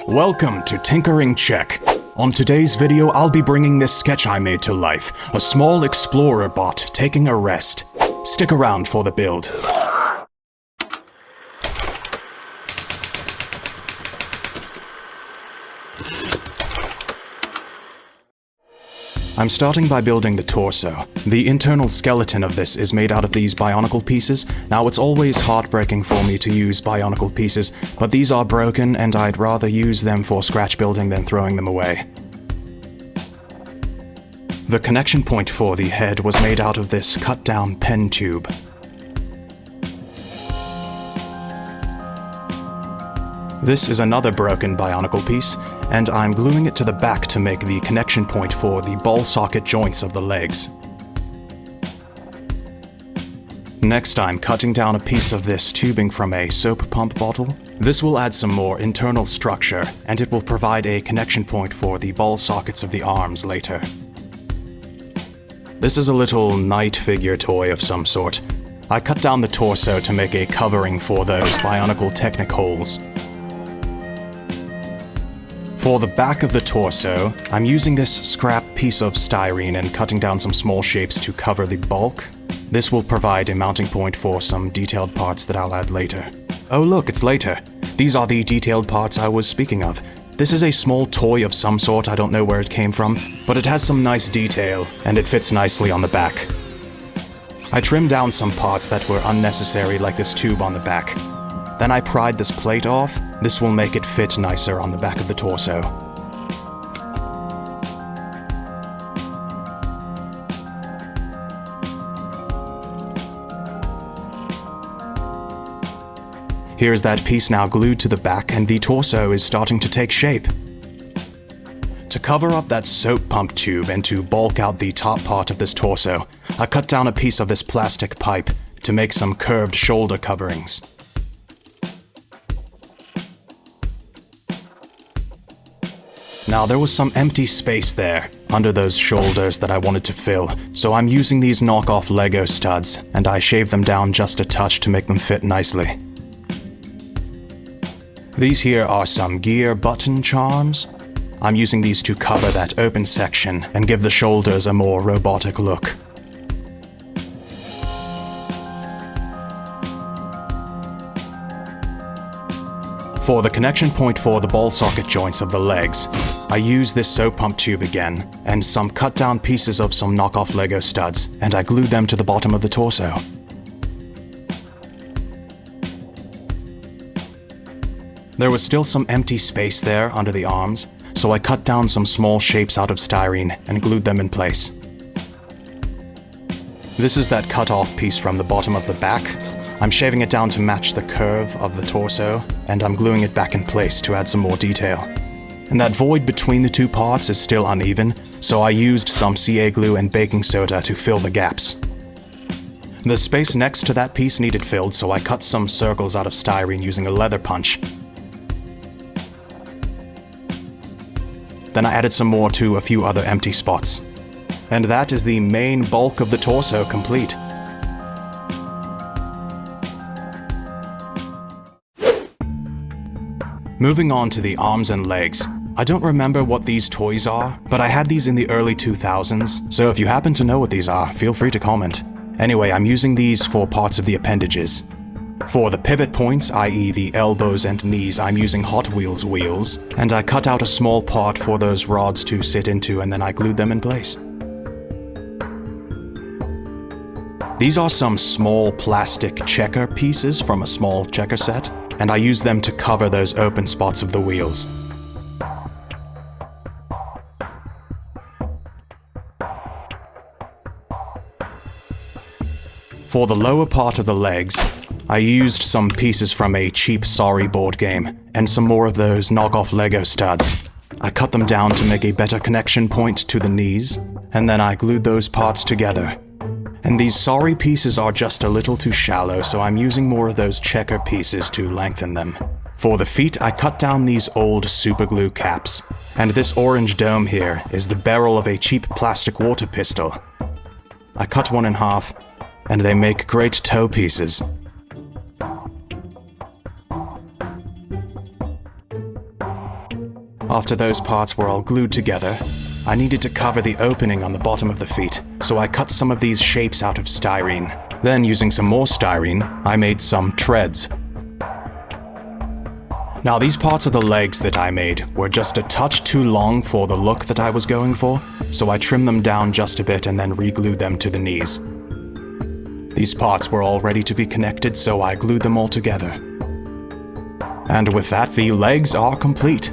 Welcome to Tinkering Check. On today's video, I'll be bringing this sketch I made to life, a small explorer bot taking a rest. Stick around for the build. I'm starting by building the torso. The internal skeleton of this is made out of these bionicle pieces. Now, it's always heartbreaking for me to use bionicle pieces, but these are broken and I'd rather use them for scratch building than throwing them away. The connection point for the head was made out of this cut-down pen tube. This is another broken bionicle piece, and I'm gluing it to the back to make the connection point for the ball socket joints of the legs. Next, I'm cutting down a piece of this tubing from a soap pump bottle. This will add some more internal structure, and it will provide a connection point for the ball sockets of the arms later. This is a little knight figure toy of some sort. I cut down the torso to make a covering for those bionicle technic holes. For the back of the torso, I'm using this scrap piece of styrene and cutting down some small shapes to cover the bulk. This will provide a mounting point for some detailed parts that I'll add later. Oh look, it's later. These are the detailed parts I was speaking of. This is a small toy of some sort, I don't know where it came from, but it has some nice detail, and it fits nicely on the back. I trimmed down some parts that were unnecessary, like this tube on the back. Then I pried this plate off. This will make it fit nicer on the back of the torso. Here's that piece now glued to the back, and the torso is starting to take shape. To cover up that soap pump tube and to bulk out the top part of this torso, I cut down a piece of this plastic pipe to make some curved shoulder coverings. Now, there was some empty space there under those shoulders that I wanted to fill, so I'm using these knockoff Lego studs, and I shaved them down just a touch to make them fit nicely. These here are some gear button charms. I'm using these to cover that open section and give the shoulders a more robotic look. For the connection point for the ball socket joints of the legs, I use this soap pump tube again, and some cut down pieces of some knockoff Lego studs, and I glued them to the bottom of the torso. There was still some empty space there under the arms, so I cut down some small shapes out of styrene and glued them in place. This is that cut off piece from the bottom of the back. I'm shaving it down to match the curve of the torso, and I'm gluing it back in place to add some more detail. And that void between the two parts is still uneven, so I used some CA glue and baking soda to fill the gaps. The space next to that piece needed filled, so I cut some circles out of styrene using a leather punch. Then I added some more to a few other empty spots. And that is the main bulk of the torso complete. Moving on to the arms and legs. I don't remember what these toys are, but I had these in the early 2000s, so if you happen to know what these are, feel free to comment. Anyway, I'm using these for parts of the appendages. For the pivot points, i.e. the elbows and knees, I'm using Hot Wheels wheels, and I cut out a small part for those rods to sit into, and then I glued them in place. These are some small plastic checker pieces from a small checker set, and I use them to cover those open spots of the wheels. For the lower part of the legs, I used some pieces from a cheap Sorry board game, and some more of those knockoff Lego studs. I cut them down to make a better connection point to the knees, and then I glued those parts together. And these Sorry pieces are just a little too shallow, so I'm using more of those checker pieces to lengthen them. For the feet, I cut down these old superglue caps. And this orange dome here is the barrel of a cheap plastic water pistol. I cut one in half, and they make great toe pieces. After those parts were all glued together, I needed to cover the opening on the bottom of the feet, so I cut some of these shapes out of styrene. Then, using some more styrene, I made some treads. Now, these parts of the legs that I made were just a touch too long for the look that I was going for, so I trimmed them down just a bit and then re-glued them to the knees. These parts were all ready to be connected, so I glued them all together. And with that, the legs are complete.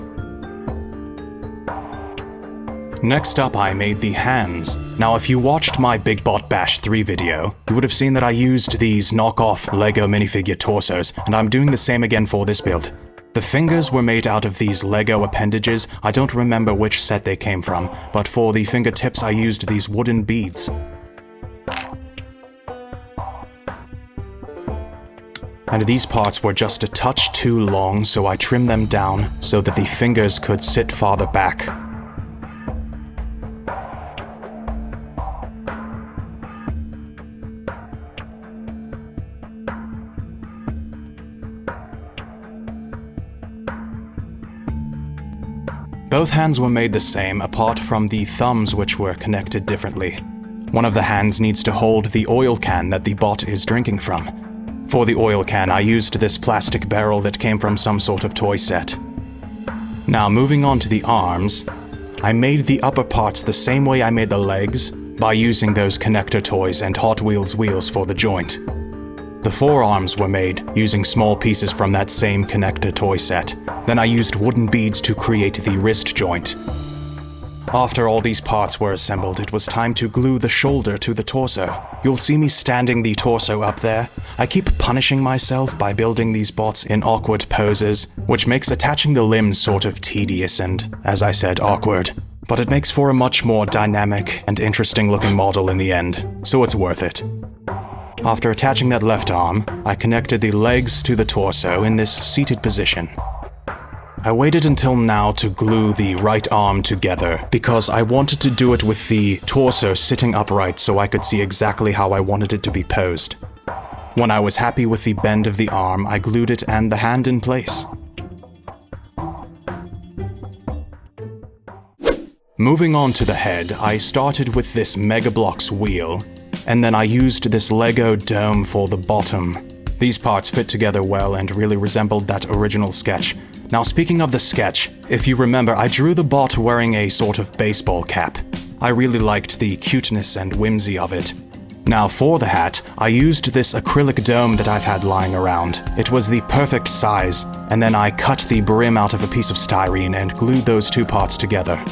Next up, I made the hands. Now, if you watched my Big Bot Bash 3 video, you would have seen that I used these knockoff Lego minifigure torsos, and I'm doing the same again for this build. The fingers were made out of these Lego appendages. I don't remember which set they came from, but for the fingertips I used these wooden beads. And these parts were just a touch too long, so I trimmed them down so that the fingers could sit farther back. Both hands were made the same, apart from the thumbs, which were connected differently. One of the hands needs to hold the oil can that the bot is drinking from. For the oil can, I used this plastic barrel that came from some sort of toy set. Now, moving on to the arms, I made the upper parts the same way I made the legs, by using those connector toys and Hot Wheels wheels for the joint. The forearms were made using small pieces from that same connector toy set. Then I used wooden beads to create the wrist joint. After all these parts were assembled, it was time to glue the shoulder to the torso. You'll see me standing the torso up there. I keep punishing myself by building these bots in awkward poses, which makes attaching the limbs sort of tedious and, as I said, awkward. But it makes for a much more dynamic and interesting looking model in the end, so it's worth it. After attaching that left arm, I connected the legs to the torso in this seated position. I waited until now to glue the right arm together because I wanted to do it with the torso sitting upright so I could see exactly how I wanted it to be posed. When I was happy with the bend of the arm, I glued it and the hand in place. Moving on to the head, I started with this Mega Bloks wheel, and then I used this Lego dome for the bottom. These parts fit together well and really resembled that original sketch. Now, speaking of the sketch, if you remember, I drew the bot wearing a sort of baseball cap. I really liked the cuteness and whimsy of it. Now, for the hat, I used this acrylic dome that I've had lying around. It was the perfect size, and then I cut the brim out of a piece of styrene and glued those two parts together.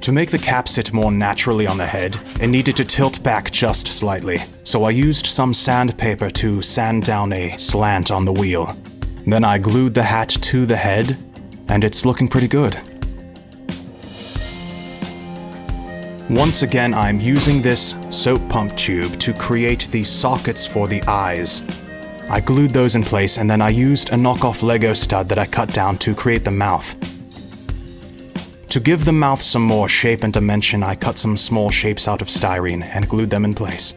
To make the cap sit more naturally on the head, it needed to tilt back just slightly, so I used some sandpaper to sand down a slant on the wheel. Then I glued the hat to the head, and it's looking pretty good. Once again, I'm using this soap pump tube to create the sockets for the eyes. I glued those in place, and then I used a knockoff Lego stud that I cut down to create the mouth. To give the mouth some more shape and dimension, I cut some small shapes out of styrene and glued them in place.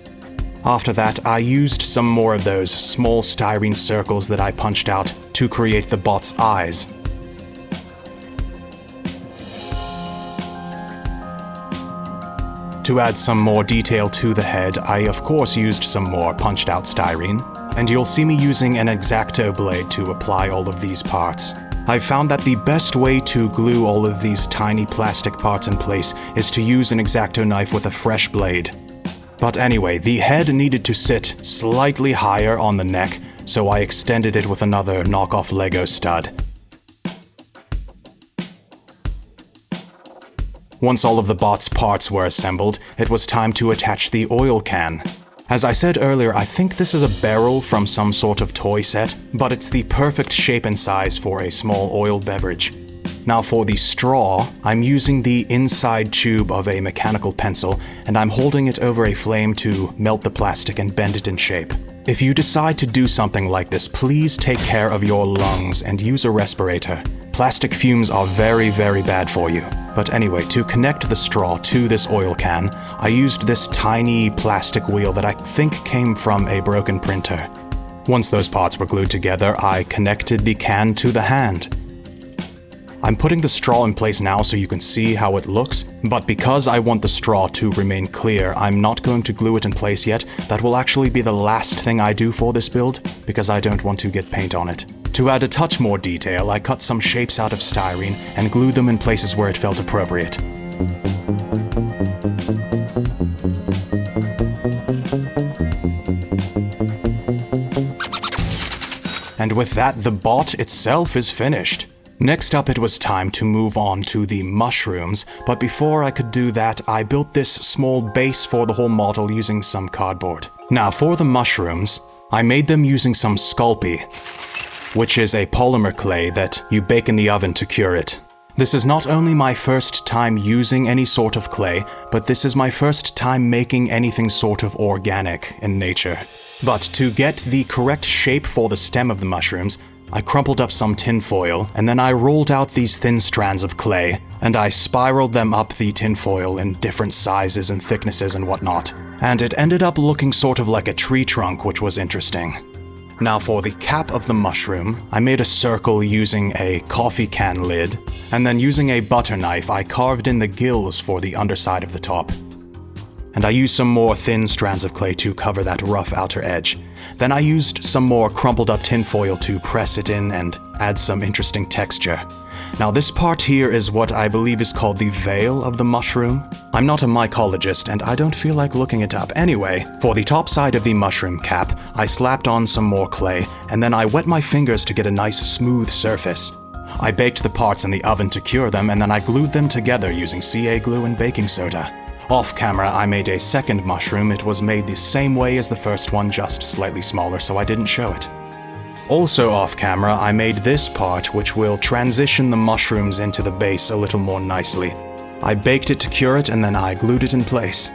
After that, I used some more of those small styrene circles that I punched out to create the bot's eyes. To add some more detail to the head, I of course used some more punched out styrene, and you'll see me using an X-Acto blade to apply all of these parts. I've found that the best way to glue all of these tiny plastic parts in place is to use an X-Acto knife with a fresh blade. But anyway, the head needed to sit slightly higher on the neck, so I extended it with another knockoff Lego stud. Once all of the bot's parts were assembled, it was time to attach the oil can. As I said earlier, I think this is a barrel from some sort of toy set, but it's the perfect shape and size for a small oil beverage. Now for the straw, I'm using the inside tube of a mechanical pencil, and I'm holding it over a flame to melt the plastic and bend it in shape. If you decide to do something like this, please take care of your lungs and use a respirator. Plastic fumes are very, very bad for you. But anyway, to connect the straw to this oil can, I used this tiny plastic wheel that I think came from a broken printer. Once those parts were glued together, I connected the can to the hand. I'm putting the straw in place now so you can see how it looks, but because I want the straw to remain clear, I'm not going to glue it in place yet. That will actually be the last thing I do for this build, because I don't want to get paint on it. To add a touch more detail, I cut some shapes out of styrene and glued them in places where it felt appropriate. And with that, the bot itself is finished. Next up, it was time to move on to the mushrooms, but before I could do that, I built this small base for the whole model using some cardboard. Now, for the mushrooms, I made them using some Sculpey, which is a polymer clay that you bake in the oven to cure it. This is not only my first time using any sort of clay, but this is my first time making anything sort of organic in nature. But to get the correct shape for the stem of the mushrooms, I crumpled up some tin foil, and then I rolled out these thin strands of clay, and I spiraled them up the tin foil in different sizes and thicknesses and whatnot. And it ended up looking sort of like a tree trunk, which was interesting. Now for the cap of the mushroom, I made a circle using a coffee can lid, and then using a butter knife, I carved in the gills for the underside of the top. And I used some more thin strands of clay to cover that rough outer edge. Then I used some more crumpled up tin foil to press it in and add some interesting texture. Now this part here is what I believe is called the veil of the mushroom. I'm not a mycologist and I don't feel like looking it up. Anyway, for the top side of the mushroom cap, I slapped on some more clay and then I wet my fingers to get a nice smooth surface. I baked the parts in the oven to cure them and then I glued them together using CA glue and baking soda. Off camera, I made a second mushroom. It was made the same way as the first one, just slightly smaller, so I didn't show it. Also off camera, I made this part, which will transition the mushrooms into the base a little more nicely. I baked it to cure it, and then I glued it in place.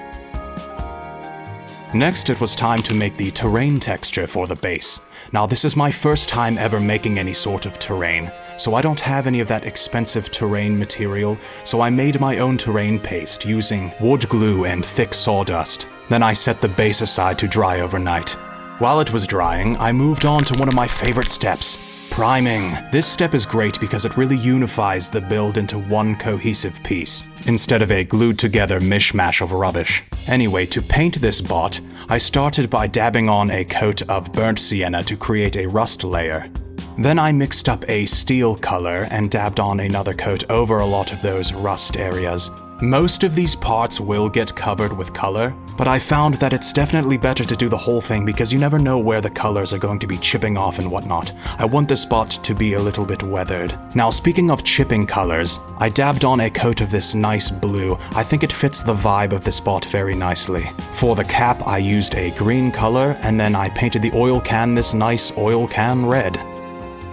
Next, it was time to make the terrain texture for the base. Now, this is my first time ever making any sort of terrain, so I don't have any of that expensive terrain material, so I made my own terrain paste using wood glue and thick sawdust. Then I set the base aside to dry overnight. While it was drying, I moved on to one of my favorite steps, priming. This step is great because it really unifies the build into one cohesive piece, instead of a glued-together mishmash of rubbish. Anyway, to paint this bot, I started by dabbing on a coat of burnt sienna to create a rust layer. Then I mixed up a steel color and dabbed on another coat over a lot of those rust areas. Most of these parts will get covered with color, but I found that it's definitely better to do the whole thing because you never know where the colors are going to be chipping off and whatnot. I want this bot to be a little bit weathered. Now, speaking of chipping colors, I dabbed on a coat of this nice blue. I think it fits the vibe of this bot very nicely. For the cap, I used a green color, and then I painted the oil can this nice oil can red.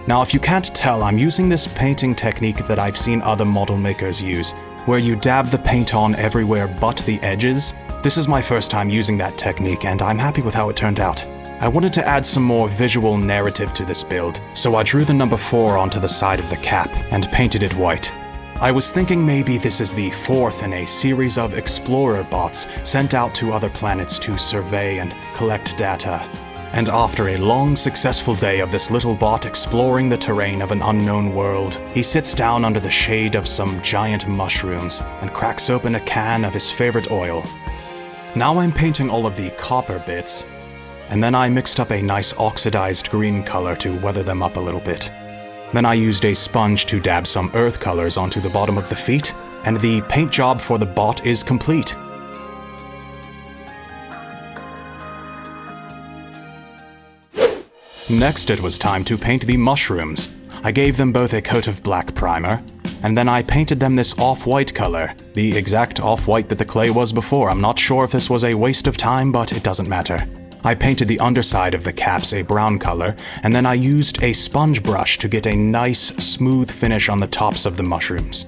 Now, if you can't tell, I'm using this painting technique that I've seen other model makers use, where you dab the paint on everywhere but the edges. This is my first time using that technique, and I'm happy with how it turned out. I wanted to add some more visual narrative to this build, so I drew the number 4 onto the side of the cap and painted it white. I was thinking maybe this is the 4th in a series of explorer bots sent out to other planets to survey and collect data. And after a long, successful day of this little bot exploring the terrain of an unknown world, he sits down under the shade of some giant mushrooms and cracks open a can of his favorite oil. Now I'm painting all of the copper bits, and then I mixed up a nice oxidized green color to weather them up a little bit. Then I used a sponge to dab some earth colors onto the bottom of the feet, and the paint job for the bot is complete. Next, it was time to paint the mushrooms. I gave them both a coat of black primer, and then I painted them this off-white color, the exact off-white that the clay was before. I'm not sure if this was a waste of time, but it doesn't matter. I painted the underside of the caps a brown color, and then I used a sponge brush to get a nice, smooth finish on the tops of the mushrooms.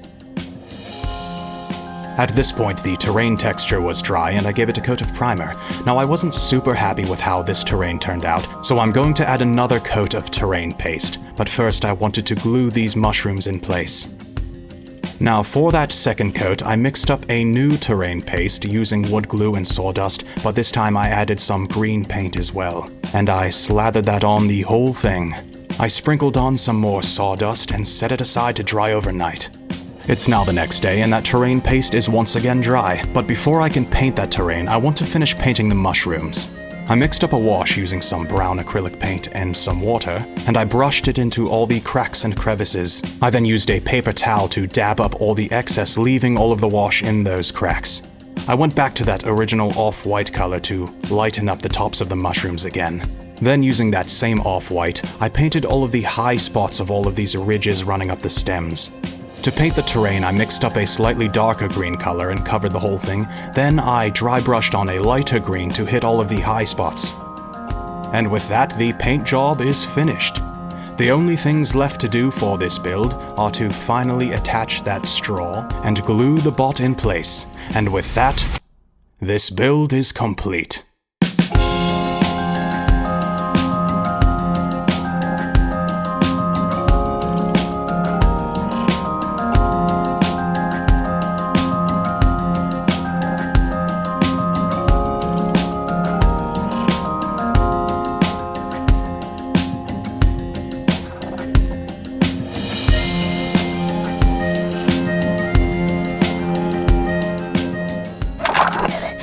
At this point, the terrain texture was dry and I gave it a coat of primer. Now, I wasn't super happy with how this terrain turned out, so I'm going to add another coat of terrain paste, but first I wanted to glue these mushrooms in place. Now for that second coat, I mixed up a new terrain paste using wood glue and sawdust, but this time I added some green paint as well. And I slathered that on the whole thing. I sprinkled on some more sawdust and set it aside to dry overnight. It's now the next day and that terrain paste is once again dry, but before I can paint that terrain, I want to finish painting the mushrooms. I mixed up a wash using some brown acrylic paint and some water, and I brushed it into all the cracks and crevices. I then used a paper towel to dab up all the excess, leaving all of the wash in those cracks. I went back to that original off-white color to lighten up the tops of the mushrooms again. Then using that same off-white, I painted all of the high spots of all of these ridges running up the stems. To paint the terrain, I mixed up a slightly darker green color and covered the whole thing. Then I dry brushed on a lighter green to hit all of the high spots. And with that, the paint job is finished. The only things left to do for this build are to finally attach that straw and glue the bot in place. And with that, this build is complete.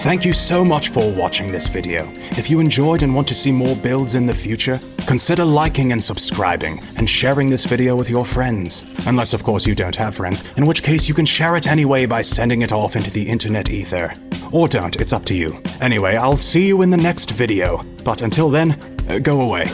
Thank you so much for watching this video. If you enjoyed and want to see more builds in the future, consider liking and subscribing, and sharing this video with your friends. Unless of course you don't have friends, in which case you can share it anyway by sending it off into the internet ether. Or don't, it's up to you. Anyway, I'll see you in the next video. But until then, go away.